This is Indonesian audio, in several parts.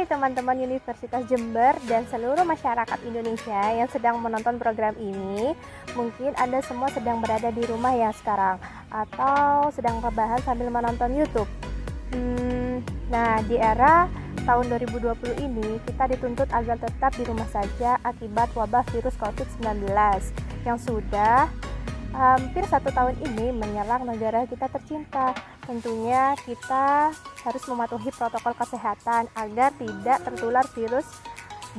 Hai teman-teman Universitas Jember dan seluruh masyarakat Indonesia yang sedang menonton program ini. Mungkin Anda semua sedang berada di rumah ya sekarang, atau sedang rebahan sambil menonton YouTube. Nah, di era tahun 2020 ini kita dituntut agar tetap di rumah saja akibat wabah virus COVID-19 yang sudah hampir 1 tahun ini menyerang negara kita tercinta. Tentunya kita harus mematuhi protokol kesehatan agar tidak tertular virus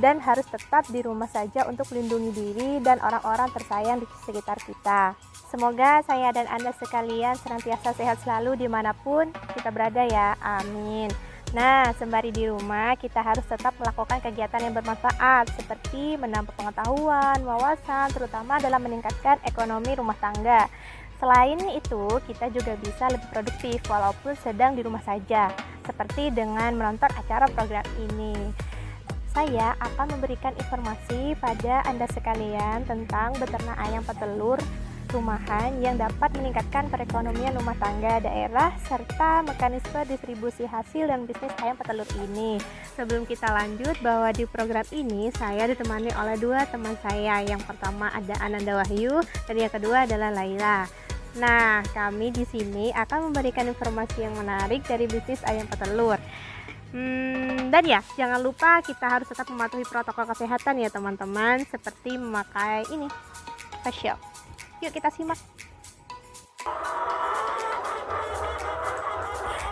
dan harus tetap di rumah saja untuk melindungi diri dan orang-orang tersayang di sekitar kita. Semoga saya dan Anda sekalian senantiasa sehat selalu dimanapun kita berada ya, amin. Nah, sembari di rumah kita harus tetap melakukan kegiatan yang bermanfaat seperti menambah pengetahuan, wawasan, terutama dalam meningkatkan ekonomi rumah tangga. Selain itu, kita juga bisa lebih produktif walaupun sedang di rumah saja, seperti dengan menonton acara program ini. Saya akan memberikan informasi pada Anda sekalian tentang beternak ayam petelur rumahan yang dapat meningkatkan perekonomian rumah tangga daerah serta mekanisme distribusi hasil dan bisnis ayam petelur ini. Sebelum kita lanjut, bahwa di program ini saya ditemani oleh 2 teman saya. Yang pertama ada Ananda Wahyu dan yang kedua adalah Laila. Nah, kami di sini akan memberikan informasi yang menarik dari bisnis ayam petelur. Dan ya, jangan lupa kita harus tetap mematuhi protokol kesehatan ya teman-teman, seperti memakai ini, face shield. Yuk kita simak.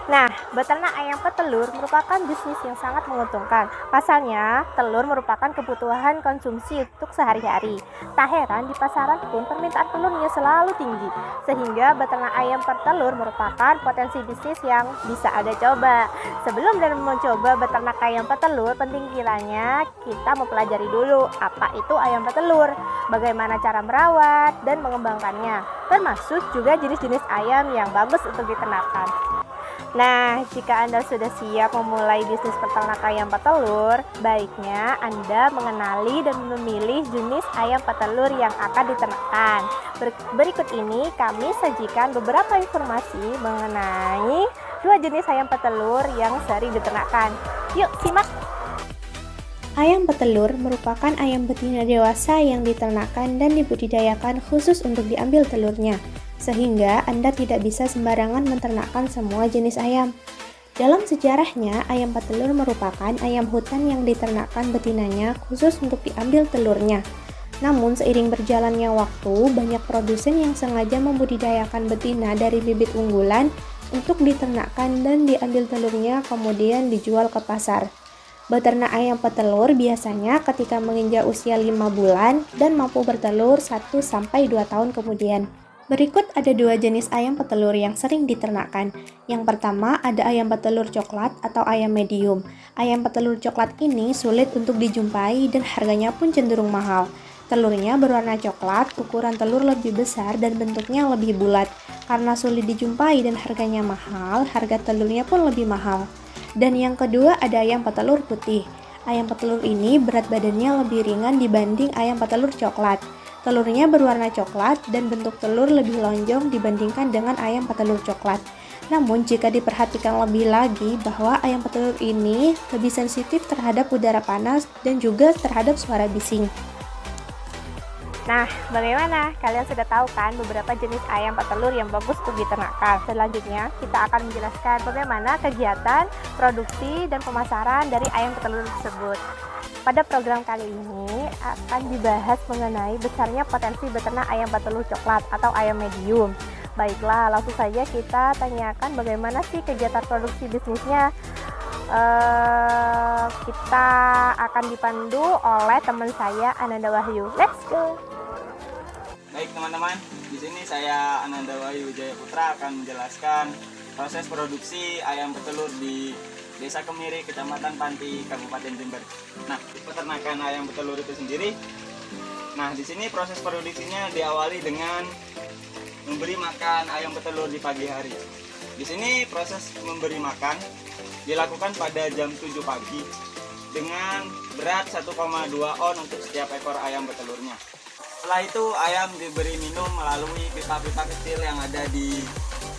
Nah, beternak ayam petelur merupakan bisnis yang sangat menguntungkan. Pasalnya, telur merupakan kebutuhan konsumsi untuk sehari-hari. Tak heran di pasaran pun permintaan telurnya selalu tinggi. Sehingga beternak ayam petelur merupakan potensi bisnis yang bisa Anda coba. Sebelum dan mencoba beternak ayam petelur, penting kiranya kita mempelajari dulu apa itu ayam petelur, bagaimana cara merawat dan mengembangkannya, termasuk juga jenis-jenis ayam yang bagus untuk diternakan. Nah, jika Anda sudah siap memulai bisnis peternak ayam petelur, baiknya Anda mengenali dan memilih jenis ayam petelur yang akan diternakkan. Berikut ini kami sajikan beberapa informasi mengenai 2 jenis ayam petelur yang sering diternakkan. Yuk, simak! Ayam petelur merupakan ayam betina dewasa yang diternakkan dan dibudidayakan khusus untuk diambil telurnya, sehingga Anda tidak bisa sembarangan menternakkan semua jenis ayam. Dalam sejarahnya, ayam petelur merupakan ayam hutan yang diternakkan betinanya khusus untuk diambil telurnya. Namun, seiring berjalannya waktu, banyak produsen yang sengaja membudidayakan betina dari bibit unggulan untuk diternakkan dan diambil telurnya kemudian dijual ke pasar. Beternak ayam petelur biasanya ketika menginjak usia 5 bulan dan mampu bertelur 1-2 tahun kemudian. Berikut ada 2 jenis ayam petelur yang sering diternakkan. Yang pertama ada ayam petelur coklat atau ayam medium. Ayam petelur coklat ini sulit untuk dijumpai dan harganya pun cenderung mahal. Telurnya berwarna coklat, ukuran telur lebih besar dan bentuknya lebih bulat. Karena sulit dijumpai dan harganya mahal, harga telurnya pun lebih mahal. Dan yang kedua ada ayam petelur putih. Ayam petelur ini berat badannya lebih ringan dibanding ayam petelur coklat. Telurnya berwarna coklat dan bentuk telur lebih lonjong dibandingkan dengan ayam petelur coklat. Namun jika diperhatikan lebih lagi bahwa ayam petelur ini lebih sensitif terhadap udara panas dan juga terhadap suara bising. Nah, bagaimana? Kalian sudah tahu kan beberapa jenis ayam petelur yang bagus untuk diternakkan. Selanjutnya, kita akan menjelaskan bagaimana kegiatan, produksi, dan pemasaran dari ayam petelur tersebut. Pada program kali ini akan dibahas mengenai besarnya potensi beternak ayam petelur coklat atau ayam medium. Baiklah, langsung saja kita tanyakan bagaimana sih kegiatan produksi bisnisnya. Kita akan dipandu oleh teman saya Ananda Wahyu. Let's go! Baik teman-teman, di sini saya Ananda Wahyu Jaya Putra akan menjelaskan proses produksi ayam petelur di Desa Kemiri, Kecamatan Panti, Kabupaten Jember. Nah, peternakan ayam petelur itu sendiri. Nah, di sini proses produksinya diawali dengan memberi makan ayam petelur di pagi hari. Di sini proses memberi makan dilakukan pada jam 7 pagi dengan berat 1,2 on untuk setiap ekor ayam petelurnya. Setelah itu ayam diberi minum melalui pipa-pipa kecil yang ada di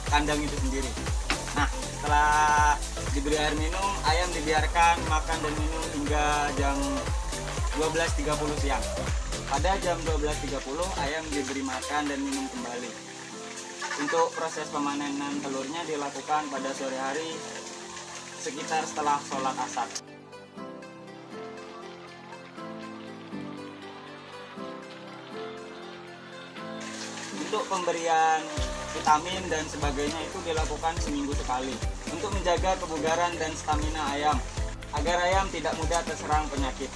kandang itu sendiri. Nah, setelah diberi air minum, ayam dibiarkan makan dan minum hingga jam 12.30 siang. Pada jam 12.30 ayam diberi makan dan minum kembali. Untuk proses pemanenan telurnya dilakukan pada sore hari sekitar setelah sholat asar. Untuk pemberian vitamin dan sebagainya itu dilakukan seminggu sekali untuk menjaga kebugaran dan stamina ayam agar ayam tidak mudah terserang penyakit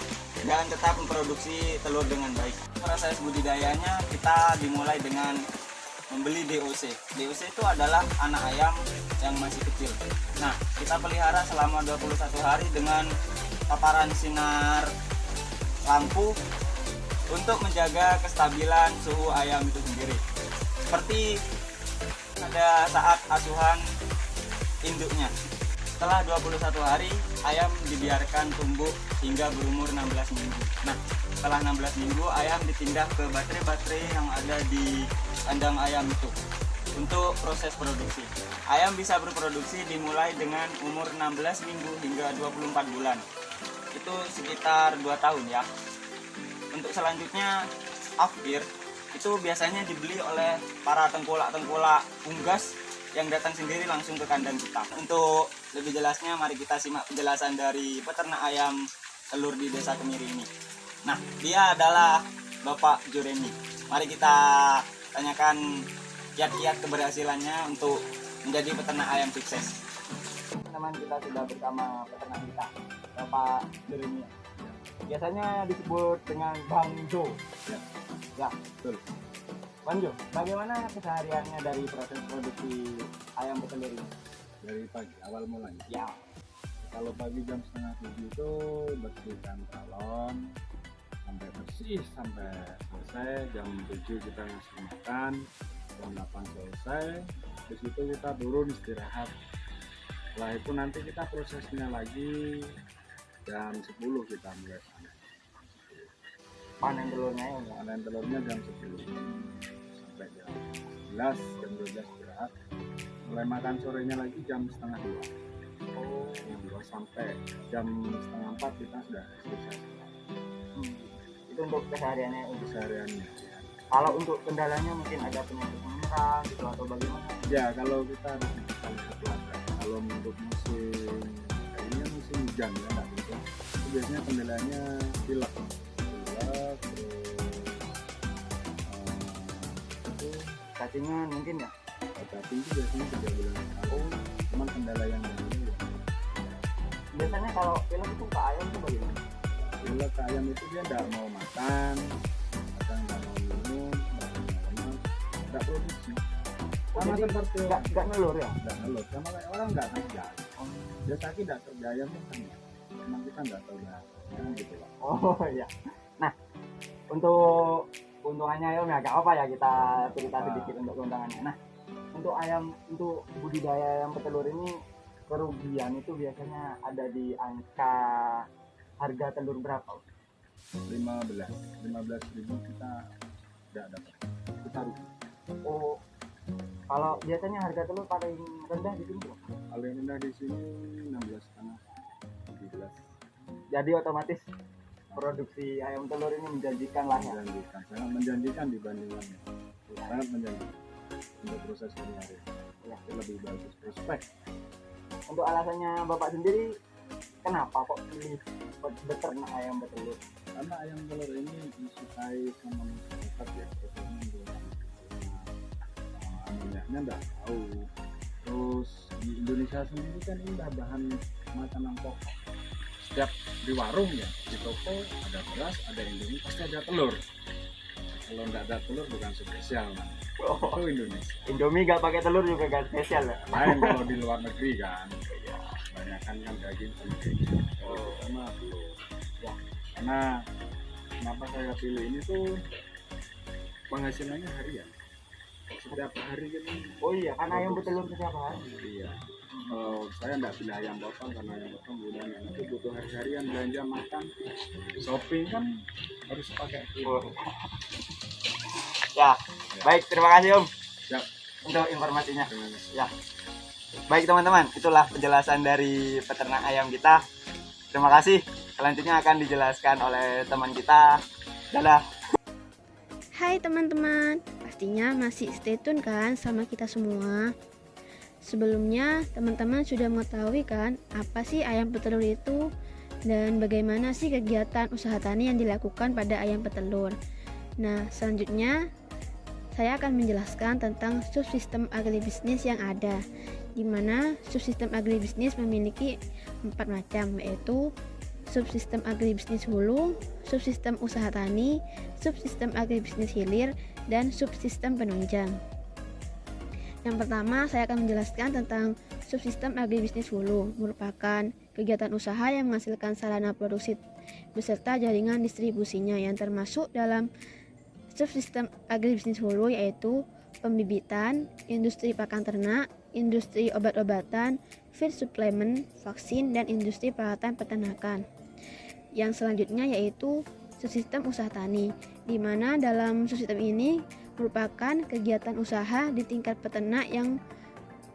dan tetap memproduksi telur dengan baik. Proses budidayanya kita dimulai dengan membeli DOC. DOC itu adalah anak ayam yang masih kecil. Nah, kita pelihara selama 21 hari dengan paparan sinar lampu untuk menjaga kestabilan suhu ayam itu sendiri. Seperti pada saat asuhan induknya. Setelah 21 hari, ayam dibiarkan tumbuh hingga berumur 16 minggu. Nah, setelah 16 minggu, ayam dipindah ke baterai-baterai yang ada di kandang ayam itu untuk proses produksi. Ayam bisa berproduksi dimulai dengan umur 16 minggu hingga 24 bulan. Itu sekitar 2 tahun ya. Untuk selanjutnya, afkir itu biasanya dibeli oleh para tengkulak-tengkulak unggas yang datang sendiri langsung ke kandang kita. Untuk lebih jelasnya, mari kita simak penjelasan dari peternak ayam telur di Desa Kemiri ini. Nah, dia adalah Bapak Juremi. Mari kita tanyakan kiat-kiat keberhasilannya untuk menjadi peternak ayam sukses. Teman kita sudah bersama peternak kita, Bapak Juremi. Biasanya disebut dengan Bang Jo. Ya, betul. Bang Jo, bagaimana kesehariannya dari proses produksi ayam petelur ini? Dari pagi, awal mulai. Ya. Kalau pagi jam 6:30 itu bersihkan galon sampai bersih sampai selesai. Jam 7 kita ngasih makan, jam 8 selesai. Di situ kita turun istirahat. Setelah itu nanti kita prosesnya lagi jam 10 kita mulai Panen telurnya ya? panen telurnya jam 10 sampai jam 11, jam 12 istirahat. Mulai makan sorenya lagi jam setengah 2. Jam 2 sampai jam setengah 4 kita sudah selesai. Itu untuk kesehariannya. Kesehariannya. Kalau untuk kendalanya mungkin ada penyakit menyerang gitu atau bagaimana? Ya, kalau kita harus melakukan sesuatu. Kalau untuk musim kayaknya musim hujan ya, nggak bisa. Itu biasanya kendalanya pilek, terus itu Cacingnya mungkin ya? cacing itu biasanya 3 bulan sekali. Cuman kendala yang lainnya ya. Biasanya kalau pilek itu ke ayam itu bagaimana? Pilek ke ayam itu dia nggak mau makan, kadang nggak mau minum, nggak produksi. Sama Jadi seperti nggak nelur ya? nggak nelur, sama kayak orang nggak kerja. Dia sakit nggak kerja ayam itu kan ya. Memang kita nggak tahu ya, gitu lah. Oh iya. Nah, untuk keuntungannya ya nggak apa ya, kita cerita sedikit untuk keuntungannya. Nah, untuk ayam, untuk budidaya ayam petelur ini kerugian itu biasanya ada di angka harga telur berapa? 15.000 kita nggak dapat, kita rugi. Oh, kalau biasanya harga telur paling rendah di sini berapa? Paling rendah di sini 16,5, 17. Jadi otomatis produksi ayam telur ini menjanjikan lah ya. Menjanjikan, sangat menjanjikan dibandingkannya, sangat menjanjikan untuk proses penyaring. Ya. Lebih bagus prospek. Untuk alasannya Bapak sendiri, kenapa kok pilih beternak ayam petelur? Karena ayam telur ini disukai sama masyarakat ya, terutama di minyaknya nggak tahu. Terus di Indonesia sendiri kan ini udah bahan makanan pokok. Setiap di warung ya, di toko ada beras, ada indomie, pasti ada telur. Kalau nggak ada telur bukan spesial, man. Itu Indonesia. Indomie gak pakai telur juga gak spesial ya? Lain kalau di luar negeri kan, kebanyakan kan daging sama daging. Sama telur. Ya. Karena kenapa saya pilih ini tuh penghasilannya harian. Setiap hari kan. Oh iya, karena ayam bertelur setiap hari. Iya. Kalau saya nggak pilih ayam potong karena ayam potong bulannya nanti butuh hari-harian belanja makan, shopping kan harus pakai. Ya, baik, terima kasih Om Siap. untuk informasinya. Terima kasih. Ya. Baik teman-teman, itulah penjelasan dari peternak ayam kita. Terima kasih. Selanjutnya akan dijelaskan oleh teman kita. Dadah. Hai teman-teman, pastinya masih stay tune kan sama kita semua. Sebelumnya teman-teman sudah mengetahui kan apa sih ayam petelur itu dan bagaimana sih kegiatan usaha tani yang dilakukan pada ayam petelur. Nah, selanjutnya saya akan menjelaskan tentang subsistem agribisnis yang ada, di mana subsistem agribisnis memiliki 4 macam, yaitu subsistem agribisnis hulu, subsistem usaha tani, subsistem agribisnis hilir, dan subsistem penunjang. Yang pertama, saya akan menjelaskan tentang subsistem agribisnis hulu, merupakan kegiatan usaha yang menghasilkan sarana produksi beserta jaringan distribusinya yang termasuk dalam subsistem agribisnis hulu, yaitu pembibitan, industri pakan ternak, industri obat-obatan, feed supplement, vaksin, dan industri peralatan peternakan. Yang selanjutnya yaitu subsistem usaha tani, di mana dalam subsistem ini merupakan kegiatan usaha di tingkat peternak yang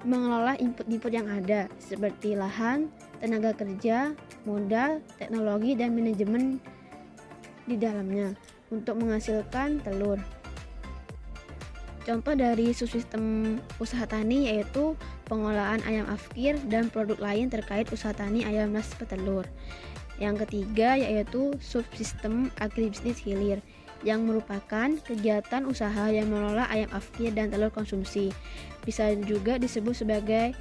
mengelola input-input yang ada seperti lahan, tenaga kerja, modal, teknologi, dan manajemen di dalamnya untuk menghasilkan telur. Contoh dari subsistem usaha tani yaitu pengolahan ayam afkir dan produk lain terkait usaha tani ayam las petelur. Yang ketiga yaitu subsistem agribisnis hilir, yang merupakan kegiatan usaha yang mengelola ayam afkir dan telur konsumsi. Bisa juga disebut sebagai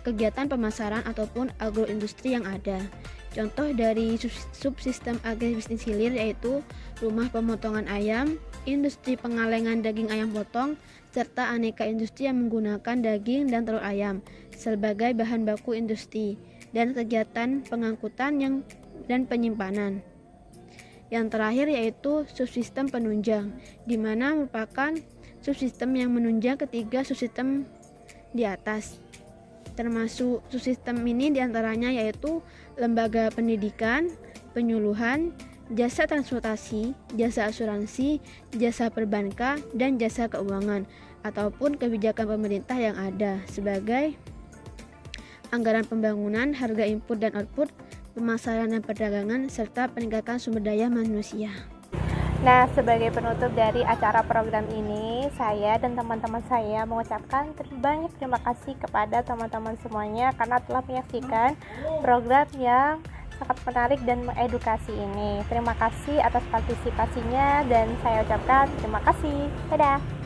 kegiatan pemasaran ataupun agroindustri yang ada. Contoh dari subsistem agribisnis hilir yaitu rumah pemotongan ayam, industri pengalengan daging ayam potong, serta aneka industri yang menggunakan daging dan telur ayam sebagai bahan baku industri, dan kegiatan pengangkutan dan penyimpanan. Yang terakhir yaitu subsistem penunjang, di mana merupakan subsistem yang menunjang ketiga subsistem di atas. Termasuk subsistem ini diantaranya yaitu lembaga pendidikan, penyuluhan, jasa transportasi, jasa asuransi, jasa perbankan, dan jasa keuangan, ataupun kebijakan pemerintah yang ada sebagai anggaran pembangunan, harga input dan output, pemasaran dan perdagangan, serta peningkatan sumber daya manusia. Nah, sebagai penutup dari acara program ini, saya dan teman-teman saya mengucapkan banyak terima kasih kepada teman-teman semuanya karena telah menyaksikan program yang sangat menarik dan mengedukasi ini. Terima kasih atas partisipasinya dan saya ucapkan terima kasih. Dadah.